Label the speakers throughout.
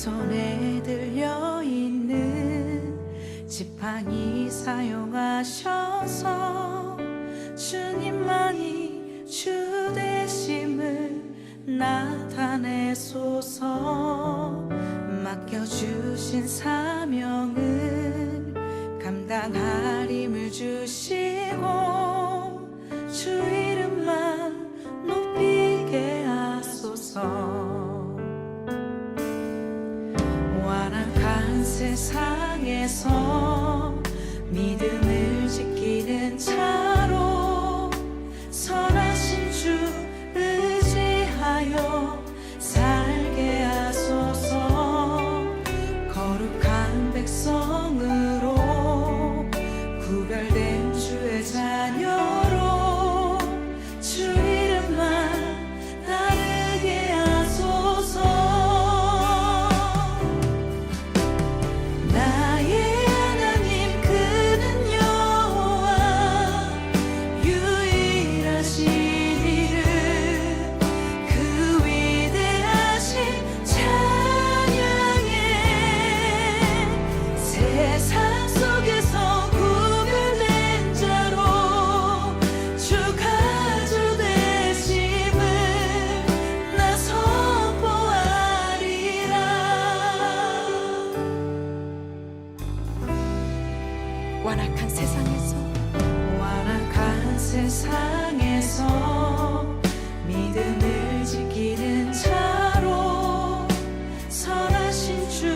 Speaker 1: 손에 들려있는 지팡이 사용하셔서 주님만이 주 되심을 나타내소서. 맡겨주신 사명을 감당할 힘을 주시고 주 이름만 높이게 하소서. 완악한 세상에서 믿음을 지키는 자로 선하신 주 의지하여 살게 하소서. 거룩한 백성으로 구별된 주의 자녀로 주 이름만 따르게 하소서. 나의 하나님 그는 여호와 유일하신 이름 그 위대하신 찬양에 세상 속에서 구별된 자로 주가 주 되심을 나 선포하리라. 완악한 세상에서 믿음을 지키는 자로 선하신 주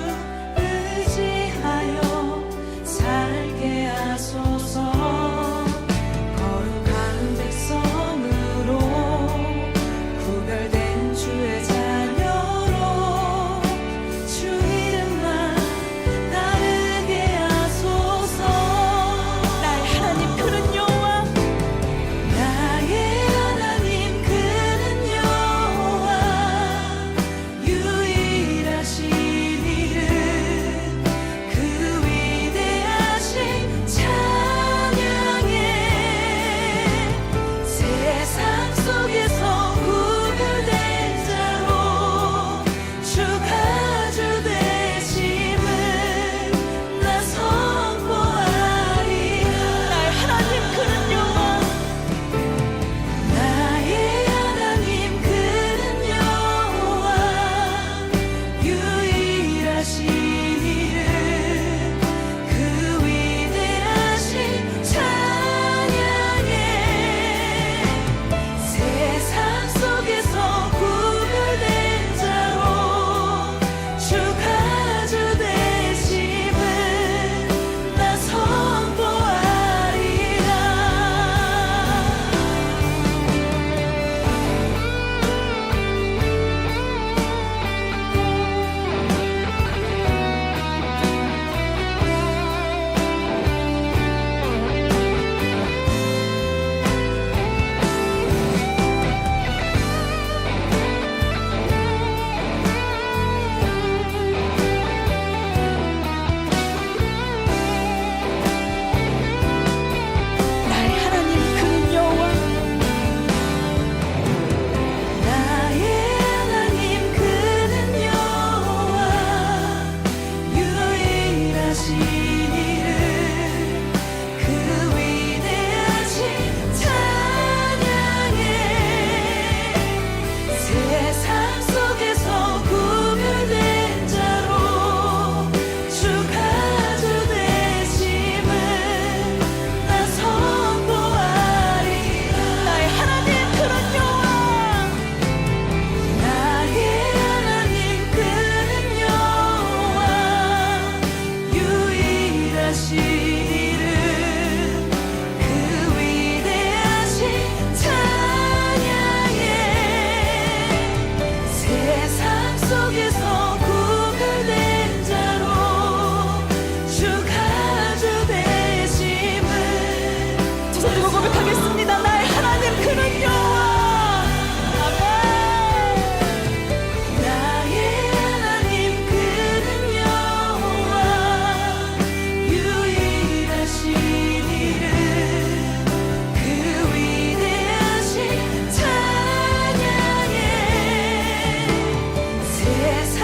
Speaker 1: 의지하여 살게 하소서. 거룩한 백성으로 구별된 주의 자녀로 주 이름만 따르게 하소서. 나의 하나님 그는 여호와 나의 하나님 그는 여호와 유일하신 이름 그 위대하신 찬양에 세상 속에서 구별된 자로 주가 주 되심을 나 선포하리. 나의 하나님 그는 여호와 나의 하나님 그는 여호와 유일하신 이름 그 위대하신 찬양에 세상 속에서 구별된 자로 주가 주 되심을 나 선포하리라. 나의 하나님 그는 여호와 나의 하나님 그는 여호와 유일하신 이름 그 위대하신 찬양에 세상 속에서 구별된 자로 주가 주 되심을 나 선포하리라. 나의 하나님 그는 여호와 나의 하나님 그는 여호와 유일하신 이름 그 위대하신 찬양에 세상 속에서 구별된 자로 주가 주 되심을 두 손 들고 고백하겠습니다. 나의 하나님 그는 여호와 아멘. 나의 하나님 그는 여호와 유일하신 이름 그 위대하신 찬양에 세상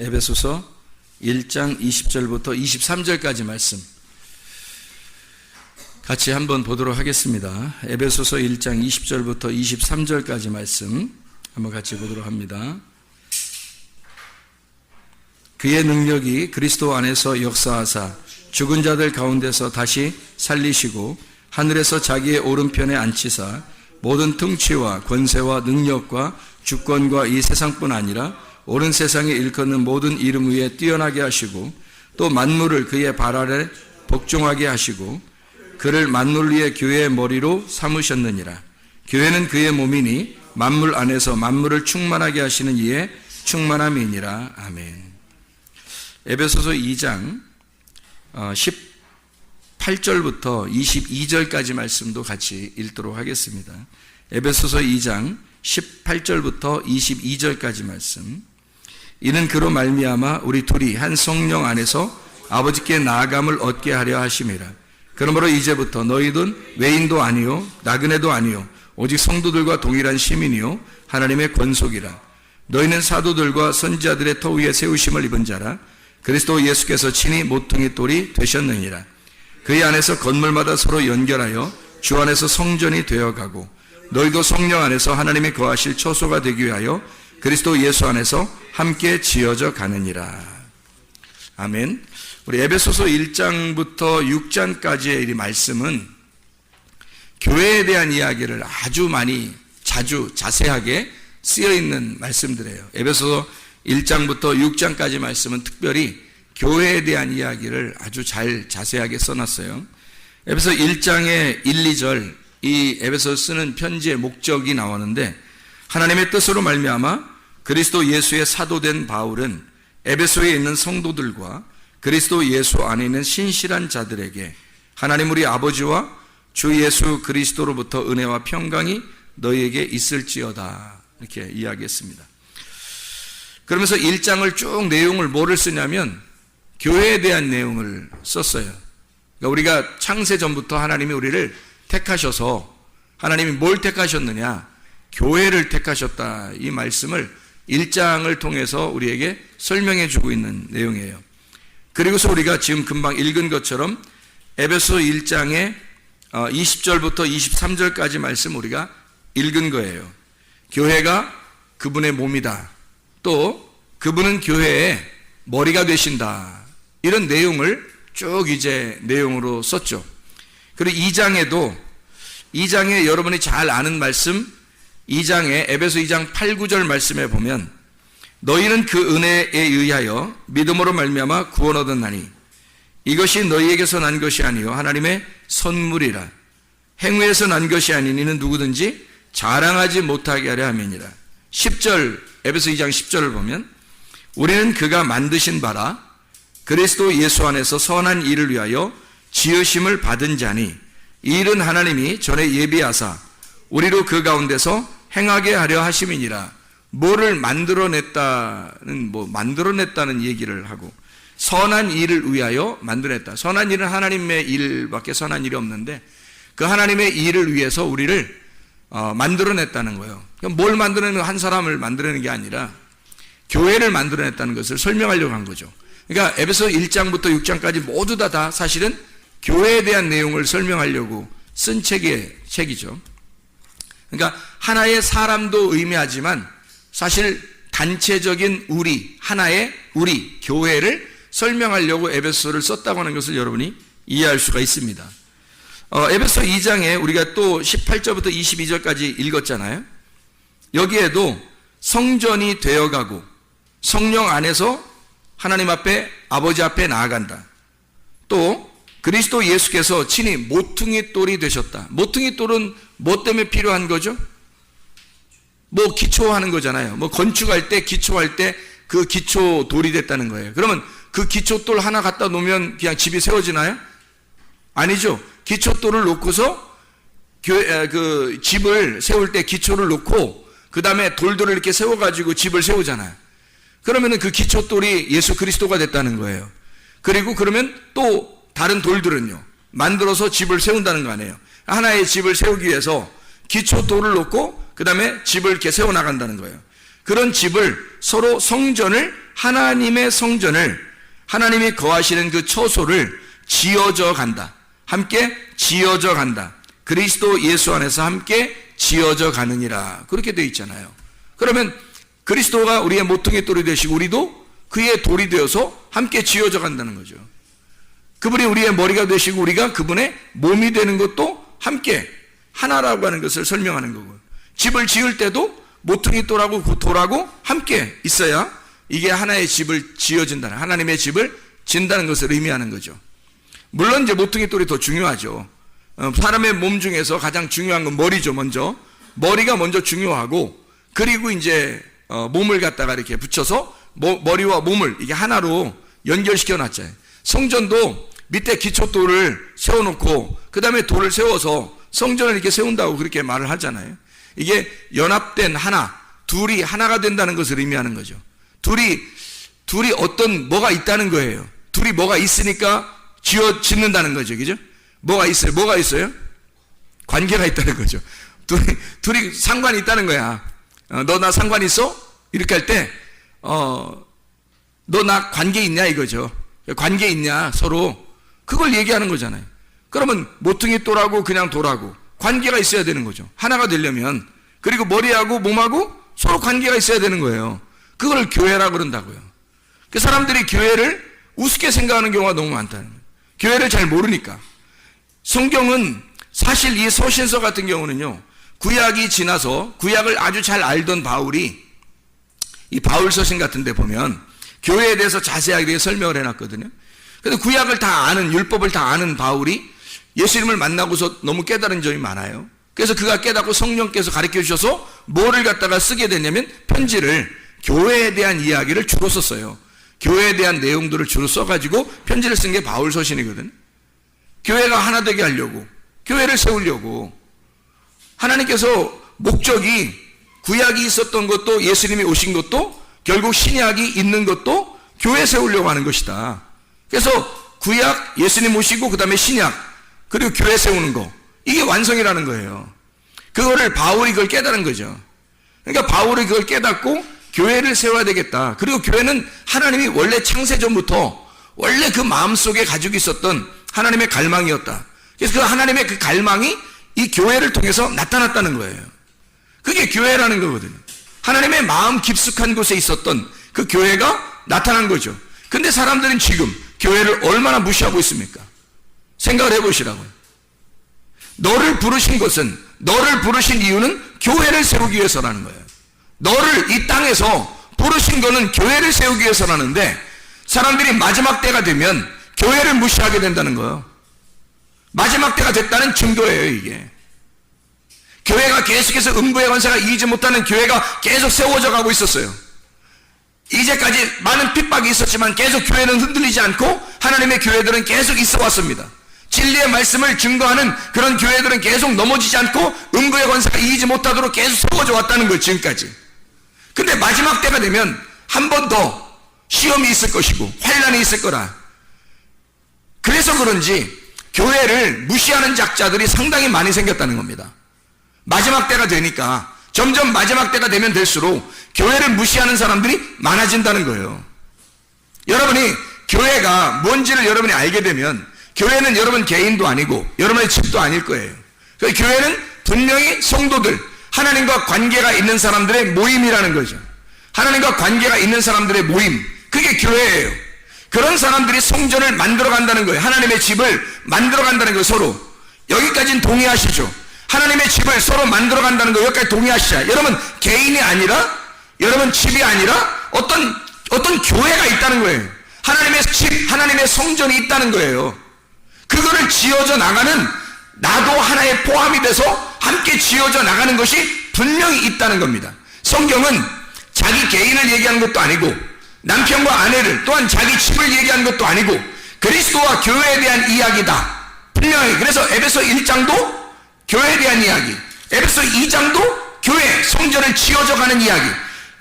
Speaker 2: 에베소서 1장 20절부터 23절까지 말씀 같이 한번 보도록 하겠습니다. 에베소서 1장 20절부터 23절까지 말씀 한번 같이 보도록 합니다. 그의 능력이 그리스도 안에서 역사하사 죽은 자들 가운데서 다시 살리시고 하늘에서 자기의 오른편에 앉히사 모든 통치와 권세와 능력과 주권과 이 세상뿐 아니라 온 세상에 일컫는 모든 이름 위에 뛰어나게 하시고 또 만물을 그의 발 아래 복종하게 하시고 그를 만물 위의 교회의 머리로 삼으셨느니라. 교회는 그의 몸이니 만물 안에서 만물을 충만하게 하시는 이의 충만함이니라. 아멘. 에베소서 2장 18절부터 22절까지 말씀도 같이 읽도록 하겠습니다. 에베소서 2장 18절부터 22절까지 말씀. 이는 그로 말미암아 우리 둘이 한 성령 안에서 아버지께 나아감을 얻게 하려 하심이라. 그러므로 이제부터 너희는 외인도 아니요 나그네도 아니요 오직 성도들과 동일한 시민이요 하나님의 권속이라. 너희는 사도들과 선지자들의 터 위에 세우심을 입은 자라. 그리스도 예수께서 친히 모퉁이 돌이 되셨느니라. 그의 안에서 건물마다 서로 연결하여 주 안에서 성전이 되어가고 너희도 성령 안에서 하나님이 거하실 처소가 되기 위하여 그리스도 예수 안에서 함께 지어져 가느니라. 아멘. 우리 에베소서 1장부터 6장까지의 이 말씀은 교회에 대한 이야기를 아주 많이 자주 자세하게 쓰여 있는 말씀들이에요. 에베소서 1장부터 6장까지 말씀은 특별히 교회에 대한 이야기를 아주 잘 자세하게 써놨어요. 에베소 1장의 1, 2절 이 에베소 쓰는 편지의 목적이 나오는데 하나님의 뜻으로 말미암아 그리스도 예수의 사도된 바울은 에베소에 있는 성도들과 그리스도 예수 안에 있는 신실한 자들에게 하나님 우리 아버지와 주 예수 그리스도로부터 은혜와 평강이 너희에게 있을지어다 이렇게 이야기했습니다. 그러면서 1장을 쭉 내용을 뭐를 쓰냐면 교회에 대한 내용을 썼어요. 그러니까 우리가 창세 전부터 하나님이 우리를 택하셔서 하나님이 뭘 택하셨느냐? 교회를 택하셨다. 이 말씀을 1장을 통해서 우리에게 설명해 주고 있는 내용이에요. 그리고서 우리가 지금 금방 읽은 것처럼 에베소 1장의 20절부터 23절까지 말씀 우리가 읽은 거예요. 교회가 그분의 몸이다. 또 그분은 교회의 머리가 되신다. 이런 내용을 쭉 이제 내용으로 썼죠. 그리고 2장에 여러분이 잘 아는 말씀 2장에 에베소 2장 8, 9절 말씀에 보면 너희는 그 은혜에 의하여 믿음으로 말미암아 구원 얻었나니 이것이 너희에게서 난 것이 아니요 하나님의 선물이라. 행위에서 난 것이 아닌 이는 누구든지 자랑하지 못하게 하려 함이니라. 10절 에베소 2장 10절을 보면 우리는 그가 만드신 바라 그리스도 예수 안에서 선한 일을 위하여 지으심을 받은 자니 이 일은 하나님이 전에 예비하사 우리로 그 가운데서 행하게 하려 하심이니라. 뭐를 만들어냈다는 얘기를 하고 선한 일을 위하여 만들어냈다. 선한 일은 하나님의 일밖에 선한 일이 없는데 그 하나님의 일을 위해서 우리를 만들어냈다는 거예요. 뭘 만들어내는 한 사람을 만들어내는 게 아니라 교회를 만들어냈다는 것을 설명하려고 한 거죠. 그러니까 에베소 1장부터 6장까지 모두 다 사실은 교회에 대한 내용을 설명하려고 쓴 책이죠. 그러니까 하나의 사람도 의미하지만 사실 단체적인 하나의 우리, 교회를 설명하려고 에베소를 썼다고 하는 것을 여러분이 이해할 수가 있습니다. 에베소 2장에 우리가 또 18절부터 22절까지 읽었잖아요. 여기에도 성전이 되어가고 성령 안에서 하나님 앞에 아버지 앞에 나아간다. 또 그리스도 예수께서 친히 모퉁이 돌이 되셨다. 모퉁이 돌은 뭐 때문에 필요한 거죠? 뭐 기초하는 거잖아요. 뭐 건축할 때 기초할 때 그 기초 돌이 됐다는 거예요. 그러면 그 기초 돌 하나 갖다 놓으면 그냥 집이 세워지나요? 아니죠. 기초 돌을 놓고서 그 집을 세울 때 기초를 놓고 그 다음에 돌들을 이렇게 세워가지고 집을 세우잖아요. 그러면은 그 기초 돌이 예수 그리스도가 됐다는 거예요. 그리고 그러면 또 다른 돌들은요 만들어서 집을 세운다는 거 아니에요. 하나의 집을 세우기 위해서 기초 돌을 놓고 그 다음에 집을 이렇게 세워나간다는 거예요. 그런 집을 서로 성전을 하나님의 성전을, 하나님이 거하시는 그 처소를 지어져 간다. 함께 지어져 간다. 그리스도 예수 안에서 함께 지어져 가느니라. 그렇게 되어 있잖아요. 그러면 그리스도가 우리의 모퉁이 돌이 되시고 우리도 그의 돌이 되어서 함께 지어져 간다는 거죠. 그분이 우리의 머리가 되시고 우리가 그분의 몸이 되는 것도 함께 하나라고 하는 것을 설명하는 거고, 집을 지을 때도 모퉁이 돌하고 그 돌하고 함께 있어야 이게 하나의 집을 지어진다는, 하나님의 집을 진다는 것을 의미하는 거죠. 물론 이제 모퉁이 돌이 더 중요하죠. 사람의 몸 중에서 가장 중요한 건 머리죠. 먼저 머리가 먼저 중요하고, 그리고 이제 몸을 갖다가 이렇게 붙여서 머리와 몸을 이게 하나로 연결시켜 놨잖아요. 성전도 밑에 기초돌을 세워놓고 그 다음에 돌을 세워서 성전을 이렇게 세운다고 그렇게 말을 하잖아요. 이게 연합된 하나, 둘이 하나가 된다는 것을 의미하는 거죠. 둘이 어떤 뭐가 있다는 거예요. 둘이 뭐가 있으니까 짓는다는 거죠. 그죠? 뭐가 있어요? 관계가 있다는 거죠. 둘이 상관이 있다는 거야. 너 나 상관 있어? 이렇게 할 때 너 나 관계 있냐 이거죠. 관계 있냐 서로, 그걸 얘기하는 거잖아요. 그러면 모퉁이 돌하고 그냥 돌하고 관계가 있어야 되는 거죠. 하나가 되려면. 그리고 머리하고 몸하고 서로 관계가 있어야 되는 거예요. 그걸 교회라고 그런다고요. 그 사람들이 교회를 우습게 생각하는 경우가 너무 많다는 거예요. 교회를 잘 모르니까. 성경은 사실 이 서신서 같은 경우는요, 구약이 지나서 구약을 아주 잘 알던 바울이 이 바울 서신 같은 데 보면 교회에 대해서 자세하게 설명을 해놨거든요. 그런데 구약을 다 아는, 율법을 다 아는 바울이 예수님을 만나고서 너무 깨달은 점이 많아요. 그래서 그가 깨닫고 성령께서 가르쳐 주셔서 뭐를 갖다가 쓰게 됐냐면 편지를, 교회에 대한 이야기를 주로 썼어요. 교회에 대한 내용들을 주로 써가지고 편지를 쓴 게 바울 서신이거든. 교회가 하나 되게 하려고, 교회를 세우려고. 하나님께서 목적이, 구약이 있었던 것도 예수님이 오신 것도 결국 신약이 있는 것도 교회 세우려고 하는 것이다. 그래서 구약, 예수님 오시고 그 다음에 신약, 그리고 교회 세우는 거, 이게 완성이라는 거예요. 그거를 바울이 그걸 깨달은 거죠. 그러니까 바울이 그걸 깨닫고 교회를 세워야 되겠다. 그리고 교회는 하나님이 원래 창세전부터 원래 그 마음속에 가지고 있었던 하나님의 갈망이었다. 그래서 그 하나님의 그 갈망이 이 교회를 통해서 나타났다는 거예요. 그게 교회라는 거거든요. 하나님의 마음 깊숙한 곳에 있었던 그 교회가 나타난 거죠. 근데 사람들은 지금 교회를 얼마나 무시하고 있습니까? 생각을 해보시라고요. 너를 부르신 것은, 너를 부르신 이유는 교회를 세우기 위해서라는 거예요. 너를 이 땅에서 부르신 거는 교회를 세우기 위해서라는데, 사람들이 마지막 때가 되면 교회를 무시하게 된다는 거예요. 마지막 때가 됐다는 증거예요, 이게. 교회가 계속해서 음부의 권세가 이기지 못하는 교회가 계속 세워져 가고 있었어요. 이제까지 많은 핍박이 있었지만 계속 교회는 흔들리지 않고 하나님의 교회들은 계속 있어 왔습니다. 진리의 말씀을 증거하는 그런 교회들은 계속 넘어지지 않고 음부의 권세가 이기지 못하도록 계속 세워져 왔다는 거예요, 지금까지. 근데 마지막 때가 되면 한 번 더 시험이 있을 것이고 환난이 있을 거라. 그래서 그런지 교회를 무시하는 작자들이 상당히 많이 생겼다는 겁니다. 마지막 때가 되니까, 점점 마지막 때가 되면 될수록 교회를 무시하는 사람들이 많아진다는 거예요. 여러분이 교회가 뭔지를 여러분이 알게 되면 교회는 여러분 개인도 아니고 여러분의 집도 아닐 거예요. 그래서 교회는 분명히 성도들, 하나님과 관계가 있는 사람들의 모임이라는 거죠. 하나님과 관계가 있는 사람들의 모임, 그게 교회예요. 그런 사람들이 성전을 만들어 간다는 거예요. 하나님의 집을 만들어 간다는 거예요. 서로. 여기까지는 동의하시죠? 하나님의 집을 서로 만들어 간다는 거 여기까지 동의하시죠? 여러분 개인이 아니라, 여러분 집이 아니라 어떤 교회가 있다는 거예요. 하나님의 집, 하나님의 성전이 있다는 거예요. 그거를 지어져 나가는, 나도 하나의 포함이 돼서 함께 지어져 나가는 것이 분명히 있다는 겁니다. 성경은 자기 개인을 얘기하는 것도 아니고 남편과 아내를, 또한 자기 집을 얘기하는 것도 아니고 그리스도와 교회에 대한 이야기다. 분명히. 그래서 에베소 1장도 교회에 대한 이야기, 에베소 2장도 교회, 성전을 지어져 가는 이야기,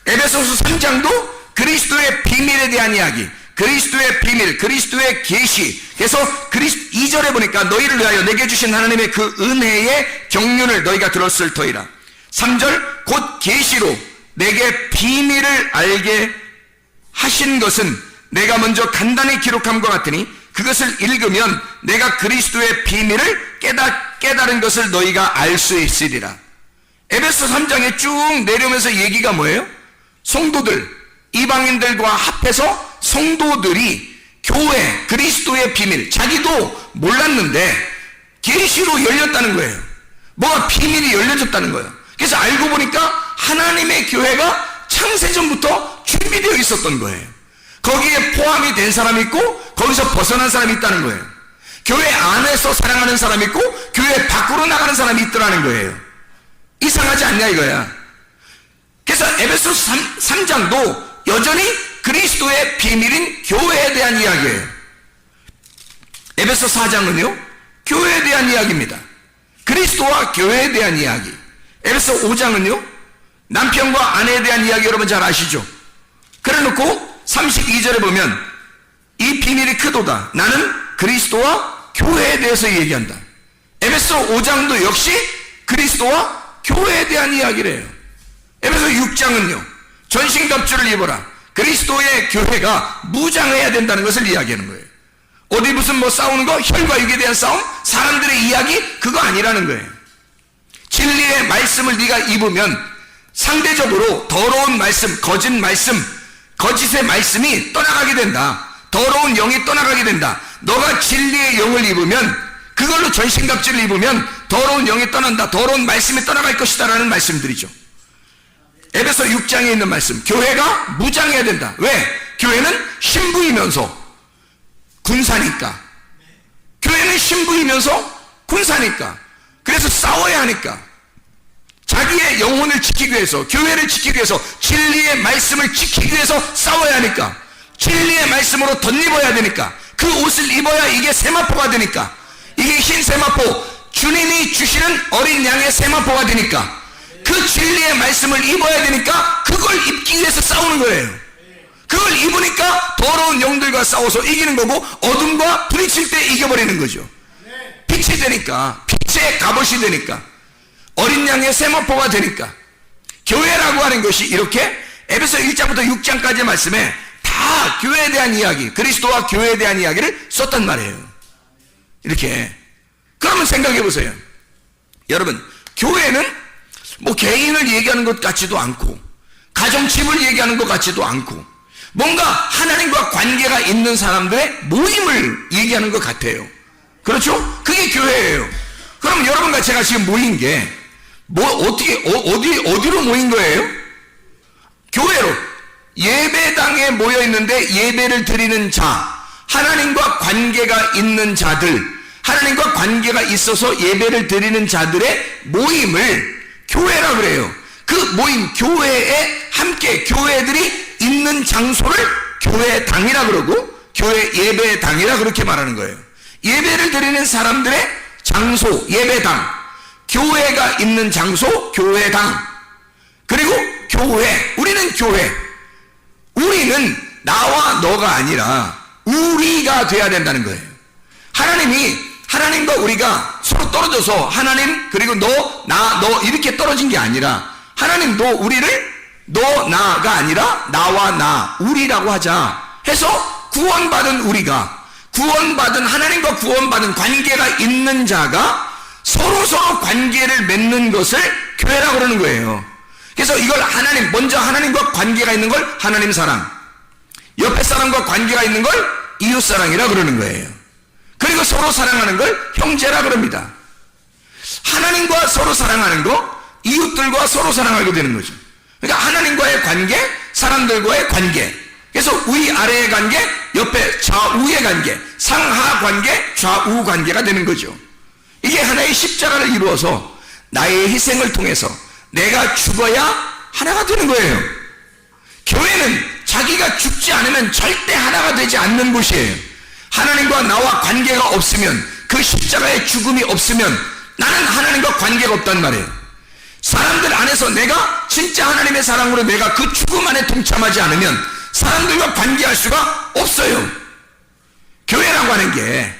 Speaker 2: 에베소서 3장도 그리스도의 비밀에 대한 이야기, 그리스도의 비밀, 그리스도의 계시. 그래서 2절에 보니까 너희를 위하여 내게 주신 하나님의 그 은혜의 경륜을 너희가 들었을 터이라. 3절 곧 계시로 내게 비밀을 알게 하신 것은 내가 먼저 간단히 기록함과 같으니 그것을 읽으면 내가 그리스도의 비밀을 깨달은 것을 너희가 알 수 있으리라. 에베소 3장에 쭉 내려오면서 얘기가 뭐예요? 성도들, 이방인들과 합해서 성도들이 교회, 그리스도의 비밀, 자기도 몰랐는데 계시로 열렸다는 거예요. 뭐가 비밀이 열려졌다는 거예요. 그래서 알고 보니까 하나님의 교회가 창세전부터 준비되어 있었던 거예요. 거기에 포함이 된 사람이 있고 거기서 벗어난 사람이 있다는 거예요. 교회 안에서 사랑하는 사람이 있고 교회 밖으로 나가는 사람이 있더라는 거예요. 이상하지 않냐 이거야. 그래서 에베소 3장도 여전히 그리스도의 비밀인 교회에 대한 이야기예요. 에베소 4장은요 교회에 대한 이야기입니다. 그리스도와 교회에 대한 이야기. 에베소 5장은요 남편과 아내에 대한 이야기 여러분 잘 아시죠? 그래 놓고 32절에 보면 이 비밀이 크도다. 나는 그리스도와 교회에 대해서 얘기한다. 에베소 5장도 역시 그리스도와 교회에 대한 이야기를 해요. 에베소 6장은요 전신갑주를 입어라. 그리스도의 교회가 무장해야 된다는 것을 이야기하는 거예요. 어디 무슨 뭐 싸우는 거, 혈과 육에 대한 싸움, 사람들의 이야기, 그거 아니라는 거예요. 진리의 말씀을 네가 입으면 상대적으로 더러운 말씀, 거짓 말씀, 거짓의 말씀이 떠나가게 된다. 더러운 영이 떠나가게 된다. 너가 진리의 영을 입으면, 그걸로 전신갑주를 입으면 더러운 영이 떠난다. 더러운 말씀이 떠나갈 것이다 라는 말씀들이죠. 에베소 6장에 있는 말씀, 교회가 무장해야 된다. 왜? 교회는 신부이면서 군사니까. 교회는 신부이면서 군사니까. 그래서 싸워야 하니까. 자기의 영혼을 지키기 위해서, 교회를 지키기 위해서, 진리의 말씀을 지키기 위해서 싸워야 하니까. 진리의 말씀으로 덧입어야 되니까. 그 옷을 입어야 이게 세마포가 되니까. 이게 흰 세마포, 주님이 주시는 어린 양의 세마포가 되니까. 그 진리의 말씀을 입어야 되니까 그걸 입기 위해서 싸우는 거예요. 그걸 입으니까 더러운 영들과 싸워서 이기는 거고, 어둠과 부딪힐 때 이겨버리는 거죠. 빛이 되니까, 빛의 갑옷이 되니까, 어린 양의 세마포가 되니까. 교회라고 하는 것이 이렇게 에베소 1장부터 6장까지 말씀에 다 교회에 대한 이야기, 그리스도와 교회에 대한 이야기를 썼단 말이에요. 이렇게. 그러면 생각해 보세요. 여러분, 교회는 뭐 개인을 얘기하는 것 같지도 않고, 가정집을 얘기하는 것 같지도 않고, 뭔가 하나님과 관계가 있는 사람들의 모임을 얘기하는 것 같아요. 그렇죠? 그게 교회예요. 그럼 여러분과 제가 지금 모인 게 어디로 모인 거예요? 교회로. 예배당에 모여 있는데 예배를 드리는 자, 하나님과 관계가 있는 자들, 하나님과 관계가 있어서 예배를 드리는 자들의 모임을 교회라 그래요. 그 모임, 교회에 함께 교회들이 있는 장소를 교회당이라 그러고, 교회 예배당이라 그렇게 말하는 거예요. 예배를 드리는 사람들의 장소, 예배당, 교회가 있는 장소, 교회당, 그리고 교회, 우리는 교회. 우리는 나와 너가 아니라 우리가 돼야 된다는 거예요. 하나님과 우리가 서로 떨어져서 하나님, 그리고 너, 나, 너 이렇게 떨어진 게 아니라, 하나님도 우리를 너, 나가 아니라 나와 나, 우리라고 하자 해서 구원받은 우리가, 구원받은, 하나님과 구원받은 관계가 있는 자가 서로 관계를 맺는 것을 교회라고 그러는 거예요. 그래서 이걸 먼저 하나님과 관계가 있는 걸 하나님 사랑, 옆에 사람과 관계가 있는 걸 이웃 사랑이라 그러는 거예요. 그리고 서로 사랑하는 걸 형제라 그럽니다. 하나님과 서로 사랑하는 거, 이웃들과 서로 사랑하게 되는 거죠. 그러니까 하나님과의 관계, 사람들과의 관계, 그래서 위아래의 관계, 옆에 좌우의 관계, 상하 관계, 좌우 관계가 되는 거죠. 이게 하나의 십자가를 이루어서 나의 희생을 통해서 내가 죽어야 하나가 되는 거예요. 교회는 자기가 죽지 않으면 절대 하나가 되지 않는 곳이에요. 하나님과 나와 관계가 없으면, 그 십자가의 죽음이 없으면 나는 하나님과 관계가 없단 말이에요. 사람들 안에서 내가 진짜 하나님의 사랑으로 내가 그 죽음 안에 동참하지 않으면 사람들과 관계할 수가 없어요. 교회라고 하는 게.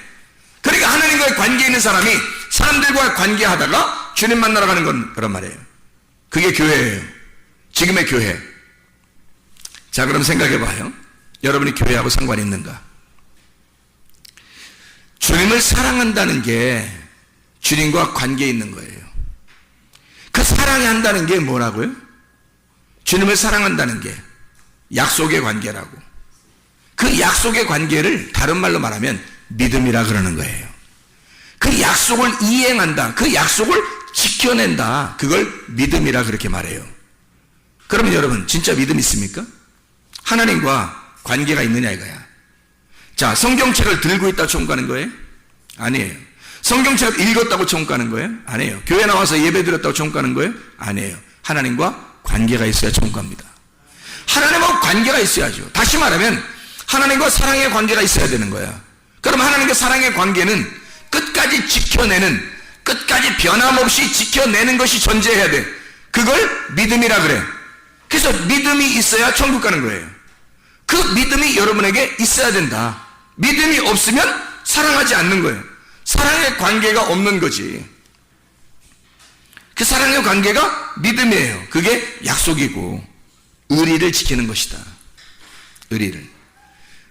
Speaker 2: 그러니까 하나님과의 관계 있는 사람이 사람들과 관계하다가 주님 만나러 가는 건 그런 말이에요. 그게 교회예요. 지금의 교회. 자, 그럼 생각해 봐요. 여러분이 교회하고 상관이 있는가? 주님을 사랑한다는 게 주님과 관계 있는 거예요. 그 사랑이 한다는 게 뭐라고요? 주님을 사랑한다는 게 약속의 관계라고. 그 약속의 관계를 다른 말로 말하면 믿음이라 그러는 거예요. 그 약속을 이행한다. 그 약속을 지켜낸다. 그걸 믿음이라 그렇게 말해요. 그러면 여러분 진짜 믿음 있습니까? 하나님과 관계가 있느냐 이거야. 자, 성경책을 들고 있다 천국 가는 거예요? 아니에요. 성경책을 읽었다고 천국 가는 거예요? 아니에요. 교회 나와서 예배 드렸다고 천국 가는 거예요? 아니에요. 하나님과 관계가 있어야 천국 갑니다. 하나님하고 관계가 있어야죠. 다시 말하면 하나님과 사랑의 관계가 있어야 되는 거야. 그럼 하나님과 사랑의 관계는 끝까지 지켜내는, 끝까지 변함없이 지켜내는 것이 존재해야 돼. 그걸 믿음이라 그래. 그래서 믿음이 있어야 천국 가는 거예요. 그 믿음이 여러분에게 있어야 된다. 믿음이 없으면 사랑하지 않는 거예요. 사랑의 관계가 없는 거지. 그 사랑의 관계가 믿음이에요. 그게 약속이고 의리를 지키는 것이다. 의리를.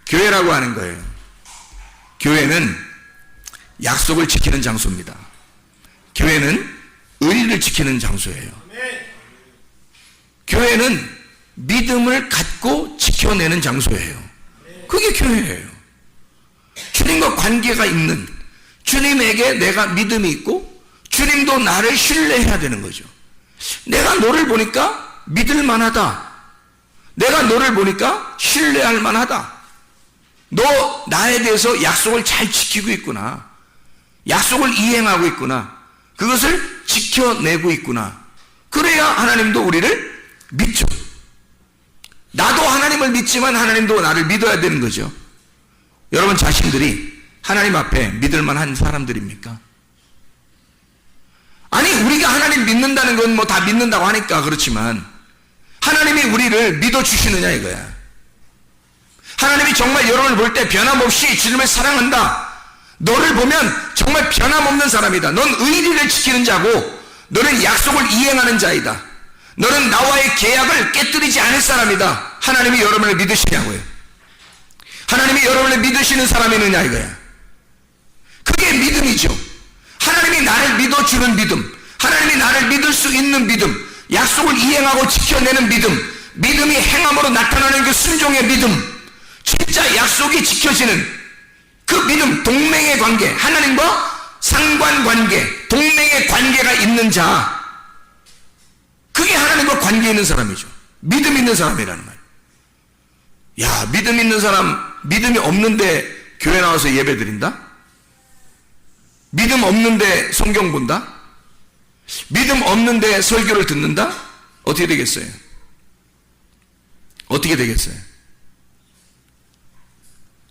Speaker 2: 교회라고 하는 거예요. 교회는 약속을 지키는 장소입니다. 교회는 의리를 지키는 장소예요. 교회는 믿음을 갖고 지켜내는 장소예요. 그게 교회예요. 주님과 관계가 있는, 주님에게 내가 믿음이 있고 주님도 나를 신뢰해야 되는 거죠. 내가 너를 보니까 믿을 만하다. 내가 너를 보니까 신뢰할 만하다. 너 나에 대해서 약속을 잘 지키고 있구나. 약속을 이행하고 있구나. 그것을 지켜내고 있구나. 그래야 하나님도 우리를 믿죠. 나도 하나님을 믿지만 하나님도 나를 믿어야 되는 거죠. 여러분 자신들이 하나님 앞에 믿을 만한 사람들입니까? 아니, 우리가 하나님 믿는다는 건 뭐 다 믿는다고 하니까 그렇지만 하나님이 우리를 믿어주시느냐 이거야. 하나님이 정말 여러분을 볼 때 변함없이 주님을 사랑한다. 너를 보면 정말 변함없는 사람이다. 넌 의리를 지키는 자고 너는 약속을 이행하는 자이다. 너는 나와의 계약을 깨뜨리지 않을 사람이다. 하나님이 여러분을 믿으시냐고요. 하나님이 여러분을 믿으시는 사람이느냐 이거야. 그게 믿음이죠. 하나님이 나를 믿어주는 믿음, 하나님이 나를 믿을 수 있는 믿음, 약속을 이행하고 지켜내는 믿음, 믿음이 행함으로 나타나는 그 순종의 믿음, 진짜 약속이 지켜지는 그 믿음, 동맹의 관계, 하나님과 상관관계, 동맹의 관계가 있는 자, 그게 하나님과 관계 있는 사람이죠. 믿음 있는 사람이라는 말. 야, 믿음 있는 사람, 믿음이 없는데 교회 나와서 예배 드린다? 믿음 없는데 성경 본다? 믿음 없는데 설교를 듣는다? 어떻게 되겠어요? 어떻게 되겠어요?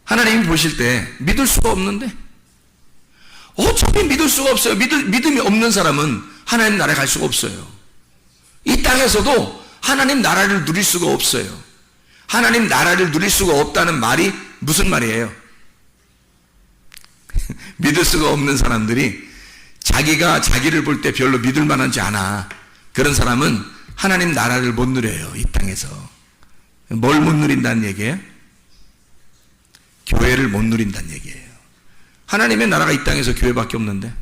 Speaker 2: 하나님이 보실 때 믿을 수가 없는데 어차피 믿을 수가 없어요. 믿음이 없는 사람은 하나님 나라에 갈 수가 없어요. 이 땅에서도 하나님 나라를 누릴 수가 없어요. 하나님 나라를 누릴 수가 없다는 말이 무슨 말이에요? 믿을 수가 없는 사람들이 자기가 자기를 볼 때 별로 믿을 만하지 않아. 그런 사람은 하나님 나라를 못 누려요. 이 땅에서. 뭘 못 누린다는 얘기예요? 교회를 못 누린다는 얘기예요. 하나님의 나라가 이 땅에서 교회밖에 없는데,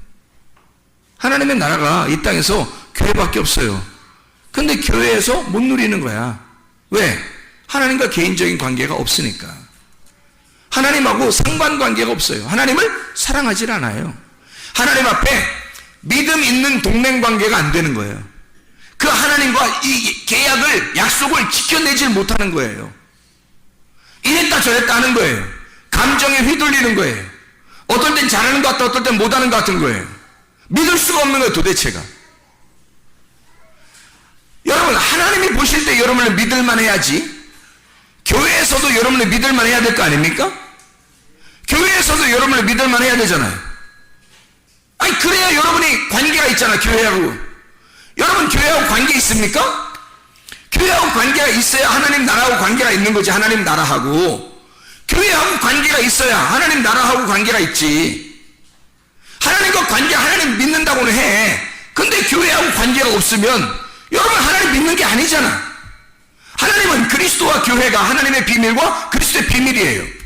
Speaker 2: 하나님의 나라가 이 땅에서 교회밖에 없어요. 근데 교회에서 못 누리는 거야. 왜? 하나님과 개인적인 관계가 없으니까. 하나님하고 상관관계가 없어요. 하나님을 사랑하질 않아요. 하나님 앞에 믿음 있는 동맹관계가 안 되는 거예요. 그 하나님과 이 계약을, 약속을 지켜내질 못하는 거예요. 이랬다 저랬다 하는 거예요. 감정에 휘둘리는 거예요. 어떨 땐 잘하는 것 같다, 어떨 땐 못하는 것 같은 거예요. 믿을 수가 없는 거예요, 도대체가. 여러분, 하나님이 보실 때 여러분을 믿을만 해야지. 교회에서도 여러분을 믿을만 해야 될 거 아닙니까? 교회에서도 여러분을 믿을만 해야 되잖아요. 아니, 그래야 여러분이 관계가 있잖아, 교회하고. 여러분, 교회하고 관계 있습니까? 교회하고 관계가 있어야 하나님 나라하고 관계가 있는 거지. 하나님 나라하고. 교회하고 관계가 있어야 하나님 나라하고 관계가 있지. 하나님과 관계, 하나님 믿는다고는 해. 근데 교회하고 관계가 없으면 여러분 하나님 믿는 게 아니잖아. 하나님은 그리스도와 교회가 하나님의 비밀과 그리스도의 비밀이에요.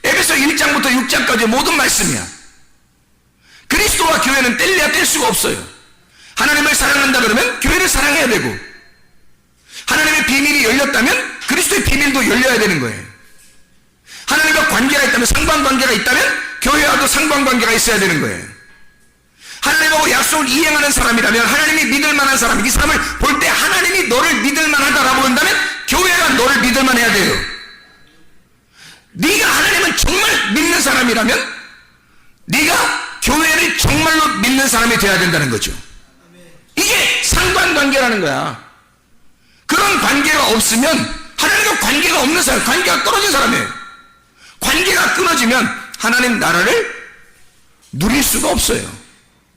Speaker 2: 에베소 1장부터 6장까지 모든 말씀이야. 그리스도와 교회는 뗄래야 뗄 수가 없어요. 하나님을 사랑한다 그러면 교회를 사랑해야 되고, 하나님의 비밀이 열렸다면 그리스도의 비밀도 열려야 되는 거예요. 하나님과 관계가 있다면, 상관관계가 있다면 교회와도 상관관계가 있어야 되는 거예요. 하나님하고 약속을 이행하는 사람이라면, 하나님이 믿을 만한 사람, 이 사람을 볼 때 하나님이 너를 믿을 만하다라고 한다면 교회가 너를 믿을 만해야 돼요. 네가 하나님을 정말 믿는 사람이라면 네가 교회를 정말로 믿는 사람이 돼야 된다는 거죠. 이게 상관관계라는 거야. 그런 관계가 없으면 하나님과 관계가 없는 사람, 관계가 떨어진 사람이에요. 관계가 끊어지면 하나님 나라를 누릴 수가 없어요.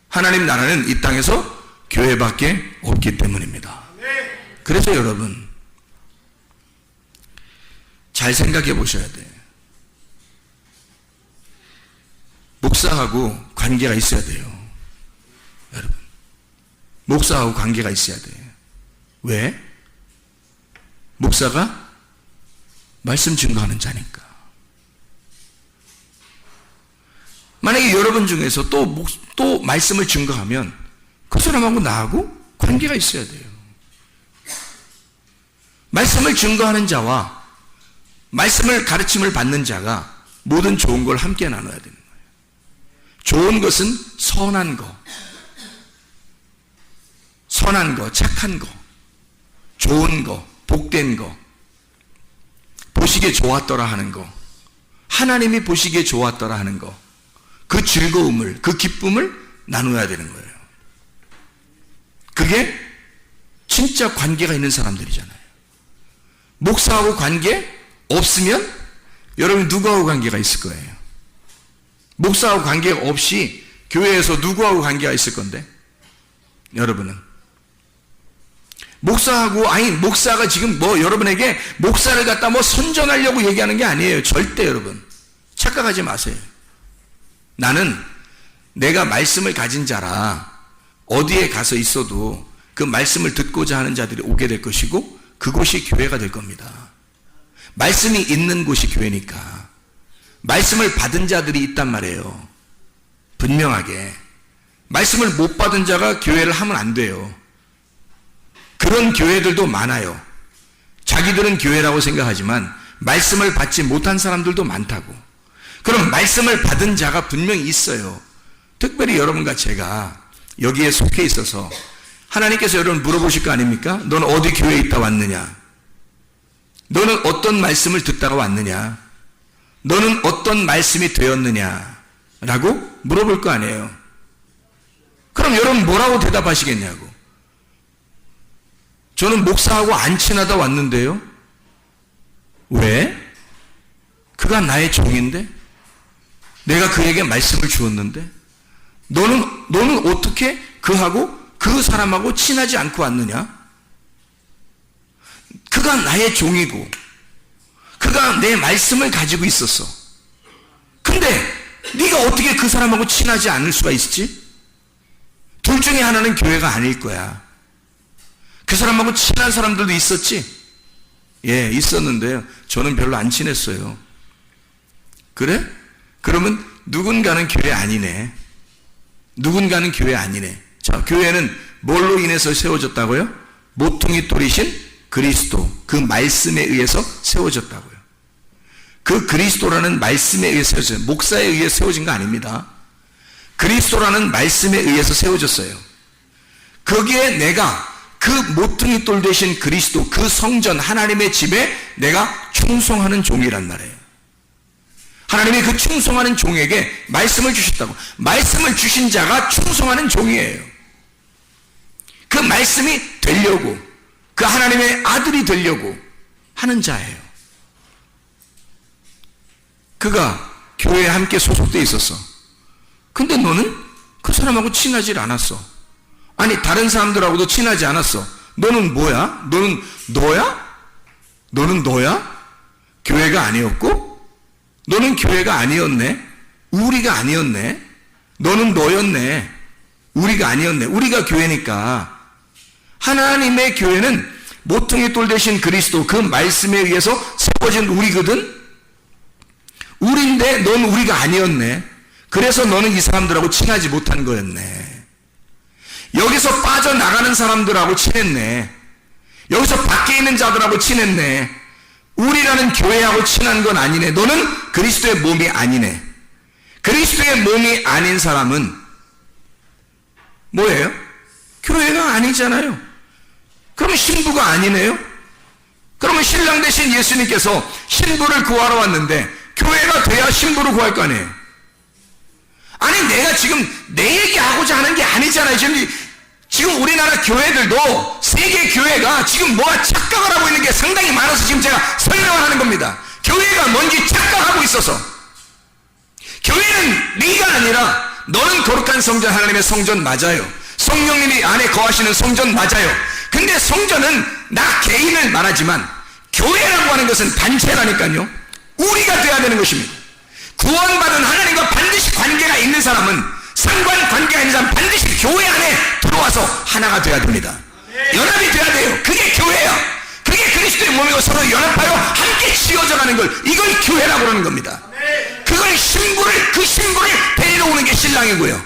Speaker 2: 하나님 나라는 이 땅에서 교회밖에 없기 때문입니다. 그래서 여러분 잘 생각해 보셔야 돼요. 목사하고 관계가 있어야 돼요. 여러분, 목사하고 관계가 있어야 돼요. 왜? 목사가 말씀 증거하는 자니까. 만약에 여러분 중에서 또 말씀을 증거하면 그 사람하고 나하고 관계가 있어야 돼요. 말씀을 증거하는 자와 말씀을 가르침을 받는 자가 모든 좋은 걸 함께 나눠야 되는 거예요. 좋은 것은 선한 거, 착한 거, 좋은 거, 복된 거, 보시기에 좋았더라 하는 거, 하나님이 보시기에 좋았더라 하는 거, 그 즐거움을, 그 기쁨을 나눠야 되는 거예요. 그게 진짜 관계가 있는 사람들이잖아요. 목사하고 관계 없으면 여러분 누구하고 관계가 있을 거예요? 목사하고 관계가 없이 교회에서 누구하고 관계가 있을 건데? 여러분은 목사가 지금 여러분에게 목사를 갖다 선전하려고 얘기하는 게 아니에요. 절대 여러분 착각하지 마세요. 나는 내가 말씀을 가진 자라 어디에 가서 있어도 그 말씀을 듣고자 하는 자들이 오게 될 것이고 그곳이 교회가 될 겁니다. 말씀이 있는 곳이 교회니까. 말씀을 받은 자들이 있단 말이에요. 분명하게. 말씀을 못 받은 자가 교회를 하면 안 돼요. 그런 교회들도 많아요. 자기들은 교회라고 생각하지만 말씀을 받지 못한 사람들도 많다고. 그럼 말씀을 받은 자가 분명히 있어요. 특별히 여러분과 제가 여기에 속해 있어서 하나님께서 여러분 물어보실 거 아닙니까? 너는 어디 교회에 있다 왔느냐? 너는 어떤 말씀을 듣다가 왔느냐? 너는 어떤 말씀이 되었느냐? 라고 물어볼 거 아니에요. 그럼 여러분 뭐라고 대답하시겠냐고. 저는 목사하고 안 친하다 왔는데요. 왜? 그가 나의 종인데? 내가 그에게 말씀을 주었는데? 너는 어떻게 그 사람하고 친하지 않고 왔느냐? 그가 나의 종이고 그가 내 말씀을 가지고 있었어. 근데 네가 어떻게 그 사람하고 친하지 않을 수가 있지? 둘 중에 하나는 교회가 아닐 거야. 그 사람하고 친한 사람들도 있었지? 예, 있었는데요. 저는 별로 안 친했어요. 그래? 그러면 누군가는 교회 아니네. 누군가는 교회 아니네. 자, 교회는 뭘로 인해서 세워졌다고요? 모퉁이 돌이신 그리스도, 그 말씀에 의해서 세워졌다고요. 그 그리스도라는 말씀에 의해서 세워졌어요. 목사에 의해 세워진 거 아닙니다. 그리스도라는 말씀에 의해서 세워졌어요. 거기에 내가 그 모퉁이 돌 되신 그리스도, 그 성전 하나님의 집에 내가 충성하는 종이란 말이에요. 하나님이 그 충성하는 종에게 말씀을 주셨다고. 말씀을 주신 자가 충성하는 종이에요. 그 말씀이 되려고, 그 하나님의 아들이 되려고 하는 자예요. 그가 교회에 함께 소속되어 있었어. 근데 너는 그 사람하고 친하지 않았어. 아니, 다른 사람들하고도 친하지 않았어. 너는 뭐야? 너는 너야? 너는 너야? 교회가 아니었고? 너는 교회가 아니었네? 우리가 아니었네? 너는 너였네? 우리가 아니었네? 우리가 교회니까. 하나님의 교회는 모퉁이 돌 대신 그리스도, 그 말씀에 의해서 세워진 우리거든? 우리인데 넌 우리가 아니었네. 그래서 너는 이 사람들하고 친하지 못한 거였네. 여기서 빠져나가는 사람들하고 친했네. 여기서 밖에 있는 자들하고 친했네. 우리라는 교회하고 친한 건 아니네. 너는 그리스도의 몸이 아니네. 그리스도의 몸이 아닌 사람은 뭐예요? 교회가 아니잖아요. 그러면 신부가 아니네요. 그러면 신랑 대신 예수님께서 신부를 구하러 왔는데 교회가 돼야 신부를 구할 거 아니에요. 아니 내가 지금 내 얘기하고자 하는 게 아니잖아요. 지금 우리나라 교회들도 세계 교회가 지금 뭐가 착각을 하고 있는 게 상당히 많아서 지금 제가 설명을 하는 겁니다. 교회가 뭔지 착각하고 있어서. 교회는 네가 아니라 너는 거룩한 성전, 하나님의 성전 맞아요. 성령님이 안에 거하시는 성전 맞아요. 근데 성전은 나 개인을 말하지만 교회라고 하는 것은 단체라니까요. 우리가 돼야 되는 것입니다. 구원받은 하나님과 반드시 관계가 있는 사람은, 상관관계가 있는 사람은 반드시 교회 안에 들어와서 하나가 돼야 됩니다. 연합이 돼야 돼요. 그게 교회야. 그게 그리스도의 몸이고 서로 연합하여 함께 지어져 가는 걸, 이걸 교회라고 그러는 겁니다. 그걸 그 신부를 데리러 오는 게 신랑이고요.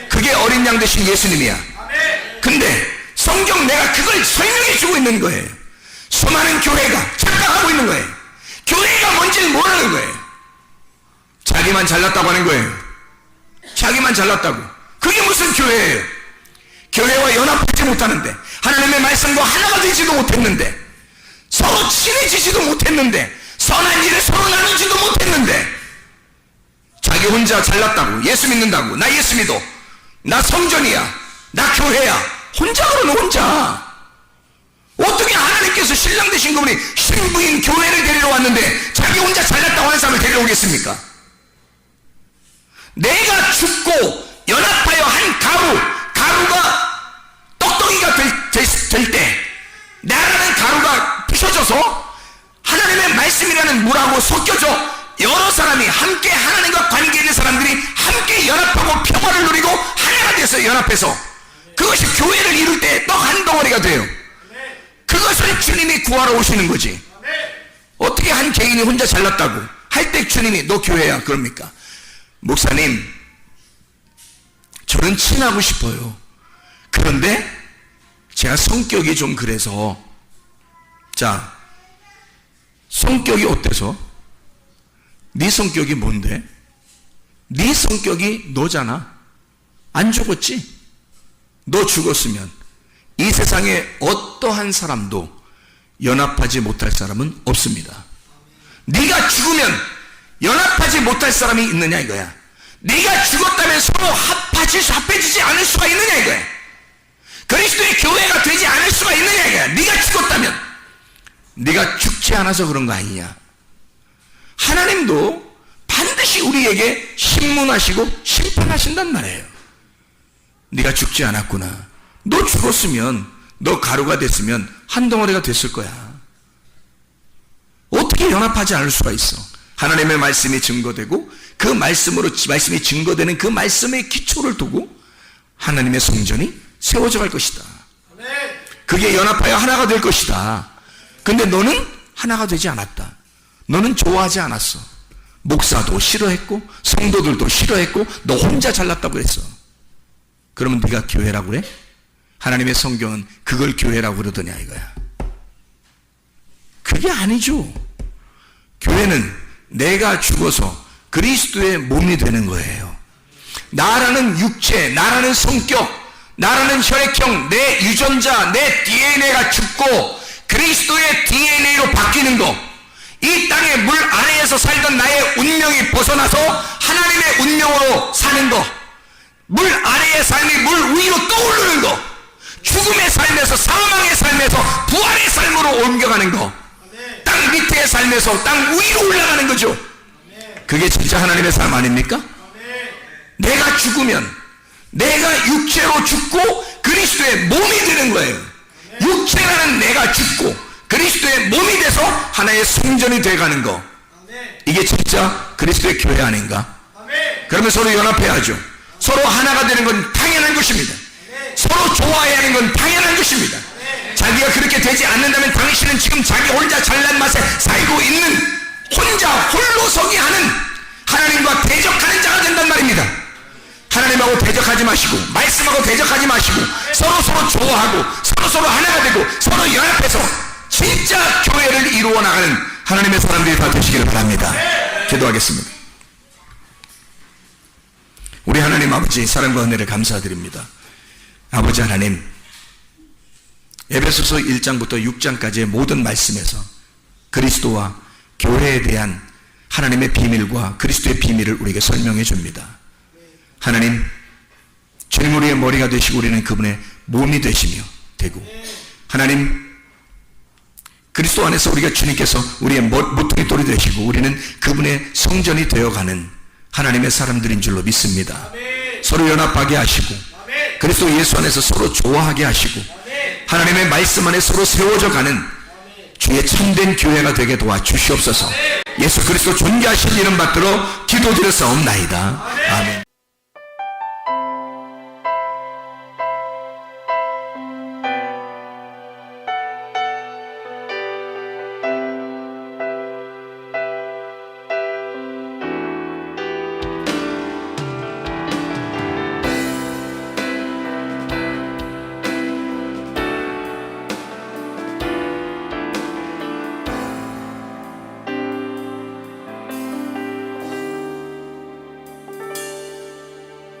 Speaker 2: 그게 어린 양 되신 예수님이야. 근데 성경 내가 그걸 설명해 주고 있는 거예요. 수많은 교회가 착각하고 있는 거예요. 교회가 뭔지를 모르는 거예요. 자기만 잘났다고 하는 거예요. 자기만 잘났다고. 그게 무슨 교회예요? 교회와 연합하지 못하는데, 하나님의 말씀과 하나가 되지도 못했는데, 서로 친해지지도 못했는데, 선한 일을 서로 나누지도 못했는데, 자기 혼자 잘났다고, 예수 믿는다고, 나 예수 믿어, 나 성전이야, 나 교회야, 혼자 그러는 혼자. 어떻게 하나님께서 신랑 되신 그분이 신부인 교회를 데리러 왔는데 자기 혼자 잘났다고 하는 사람을 데리러 오겠습니까? 내가 죽고 연합하여 한 가루가 떡덩이가 될 때 나라는 가루가 부셔져서 하나님의 말씀이라는 물하고 섞여져 여러 사람이 함께 하나님과 관계 있는 사람들이 함께 연합하고 평화를 누리고 하나가 돼서 연합해서 그것이 교회를 이룰 때 떡 한 덩어리가 돼요. 그것을 주님이 구하러 오시는 거지. 어떻게 한 개인이 혼자 잘났다고 할 때 주님이 너 교회야 그럽니까? 목사님, 저는 친하고 싶어요. 그런데 제가 성격이 좀 그래서. 자, 성격이 어때서? 네 성격이 뭔데? 네 성격이 너잖아. 안 죽었지? 너 죽었으면 이 세상에 어떠한 사람도 연합하지 못할 사람은 없습니다. 네가 죽으면 연합하지 못할 사람이 있느냐 이거야. 네가 죽었다면 서로 합해지지 않을 수가 있느냐 이거야. 그리스도의 교회가 되지 않을 수가 있느냐 이거야. 네가 죽었다면. 네가 죽지 않아서 그런 거 아니냐. 하나님도 반드시 우리에게 심문하시고 심판하신단 말이에요. 네가 죽지 않았구나. 너 죽었으면, 너 가루가 됐으면 한 덩어리가 됐을 거야. 어떻게 연합하지 않을 수가 있어? 하나님의 말씀이 증거되고 그 말씀이 증거되는 그 말씀의 기초를 두고 하나님의 성전이 세워져 갈 것이다. 그게 연합하여 하나가 될 것이다. 근데 너는 하나가 되지 않았다. 너는 좋아하지 않았어. 목사도 싫어했고 성도들도 싫어했고 너 혼자 잘났다고 그랬어. 그러면 네가 교회라고 그래? 하나님의 성경은 그걸 교회라고 그러더냐 이거야. 그게 아니죠. 교회는 내가 죽어서 그리스도의 몸이 되는 거예요. 나라는 육체, 나라는 성격, 나라는 혈액형, 내 유전자, 내 DNA가 죽고 그리스도의 DNA로 바뀌는 거. 이 땅의 물 아래에서 살던 나의 운명이 벗어나서 하나님의 운명으로 사는 거. 물 아래의 삶이 물 위로 떠오르는 거. 죽음의 삶에서, 사망의 삶에서 부활의 삶으로 옮겨가는 거. 땅 밑의 삶에서 땅 위로 올라가는 거죠. 그게 진짜 하나님의 삶 아닙니까? 내가 죽으면 내가 육체로 죽고 그리스도의 몸이 되는 거예요. 육체라는 내가 죽고 그리스도의 몸이 돼서 하나의 성전이 돼가는 거. 이게 진짜 그리스도의 교회 아닌가? 그러면 서로 연합해야죠. 서로 하나가 되는 건 당연한 것입니다. 서로 좋아해야 하는 건 당연한 것입니다. 자기가 그렇게 되지 않는다면 당신은 지금 자기 혼자 잘난 맛에 살고 있는, 혼자 홀로서기 하는, 하나님과 대적하는 자가 된단 말입니다. 하나님하고 대적하지 마시고, 말씀하고 대적하지 마시고, 서로 좋아하고 서로 하나가 되고 서로 연합해서 진짜 교회를 이루어 나가는 하나님의 사람들이 다 되시기를 바랍니다. 기도하겠습니다. 우리 하나님 아버지, 사랑과 은혜를 감사드립니다. 아버지 하나님, 에베소서 1장부터 6장까지의 모든 말씀에서 그리스도와 교회에 대한 하나님의 비밀과 그리스도의 비밀을 우리에게 설명해 줍니다. 하나님, 주님 우리의 머리가 되시고 우리는 그분의 몸이 되시며 되고, 하나님 그리스도 안에서 우리가 주님께서 우리의 모퉁이 돌이 되시고 우리는 그분의 성전이 되어가는 하나님의 사람들인 줄로 믿습니다. 서로 연합하게 하시고 그리스도 예수 안에서 서로 좋아하게 하시고 하나님의 말씀 안에 서로 세워져 가는 주의 참된 교회가 되게 도와주시옵소서. 예수 그리스도 존귀하신 이름 받들어 기도드렸사옵나이다. 아멘.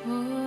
Speaker 1: 오